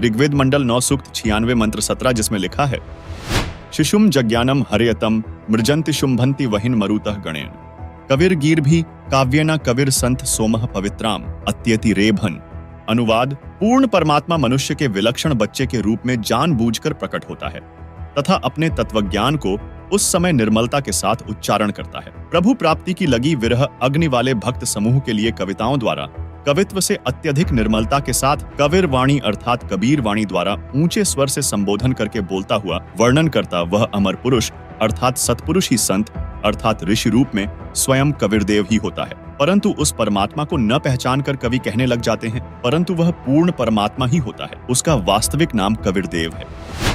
ऋग्वेद मंडल 9 सूक्त 96 मंत्र 17 जिसमें लिखा है, शिशुम जज्ञानम हरेयतम मृजंति शुंभंति वहिन मरुतः गणेन कविर गीर भी काव्यना कविर संत सोमह पवित्राम अत्यति रेभन। अनुवाद, पूर्ण परमात्मा मनुष्य के विलक्षण बच्चे के रूप में जानबूझकर प्रकट होता है तथा अपने तत्वज्ञान को उस समय निर्मलता के साथ उच्चारण करता है। प्रभु प्राप्ति की लगी विरह अग्नि वाले भक्त समूह के लिए कविताओं द्वारा कवित्व से अत्यधिक निर्मलता के साथ कविर वाणी अर्थात कबीर वाणी द्वारा ऊंचे स्वर से संबोधन करके बोलता हुआ वर्णन करता वह अमर पुरुष अर्थात सतपुरुष ही संत अर्थात ऋषि रूप में स्वयं कबीरदेव ही होता है। परंतु उस परमात्मा को न पहचान कर कवि कहने लग जाते हैं, परंतु वह पूर्ण परमात्मा ही होता है। उसका वास्तविक नाम कबीरदेव है।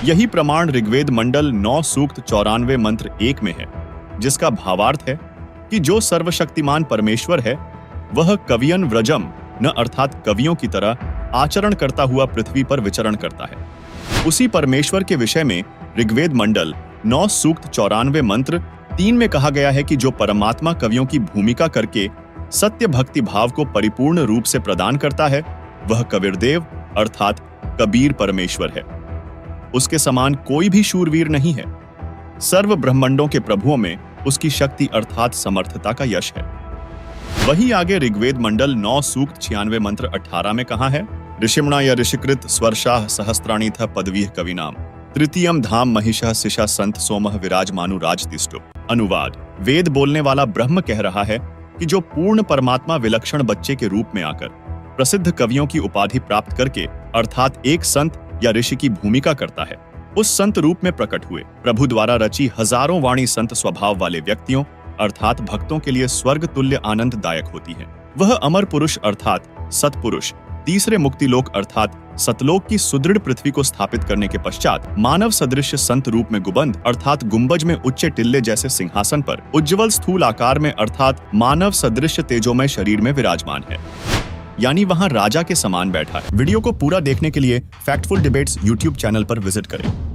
यही प्रमाण ऋग्वेद मंडल 9 सूक्त 94 मंत्र 1 में है, जिसका भावार्थ है कि जो सर्वशक्तिमान परमेश्वर है वह कवियन व्रजम न अर्थात कवियों की तरह आचरण करता हुआ पृथ्वी पर विचरण करता है। उसी परमेश्वर के विषय में ऋग्वेद मंडल 9 सूक्त 94 मंत्र 3 में कहा गया है कि जो परमात्मा कवियों की भूमिका करके सत्य भक्ति भाव को परिपूर्ण रूप से प्रदान करता है वह कबीरदेव अर्थात कबीर परमेश्वर है। उसके समान कोई भी शूरवीर नहीं है। सर्व ब्रह्मांडों के प्रभुओं में उसकी शक्ति अर्थात समर्थता का यश है। वही आगे ऋग्वेद मंडल 9 सूक्त 96 मंत्र 18 में कहा है, ऋषिमणा या ऋषिकृत स्वर्षाः सहस्त्राणि थ पदवीः कविनाम तृतीयम धाम महिषः सिषा संत सोमः विराजमानु राजतिष्ठो। अनुवाद, वेद बोलने वाला ब्रह्म कह रहा है कि जो पूर्ण परमात्मा विलक्षण बच्चे के रूप में आकर प्रसिद्ध कवियों की उपाधि प्राप्त करके अर्थात एक संत या ऋषि की भूमिका करता है, उस संत रूप में प्रकट हुए प्रभु द्वारा रची हजारों वाणी संत स्वभाव वाले व्यक्तियों अर्थात भक्तों के लिए स्वर्ग तुल्य आनंददायक होती है। वह अमर पुरुष अर्थात सतपुरुष तीसरे मुक्तिलोक अर्थात सतलोक की सुदृढ़ पृथ्वी को स्थापित करने के पश्चात मानव सदृश संत रूप में गुबंद अर्थात गुंबज में उच्च टिल्ले जैसे सिंहासन पर उज्जवल स्थूल आकार में अर्थात मानव सदृश तेजोमय शरीर में विराजमान है, यानी वहां राजा के समान बैठा है। वीडियो को पूरा देखने के लिए फैक्टफुल डिबेट्स यूट्यूब चैनल पर विजिट करें।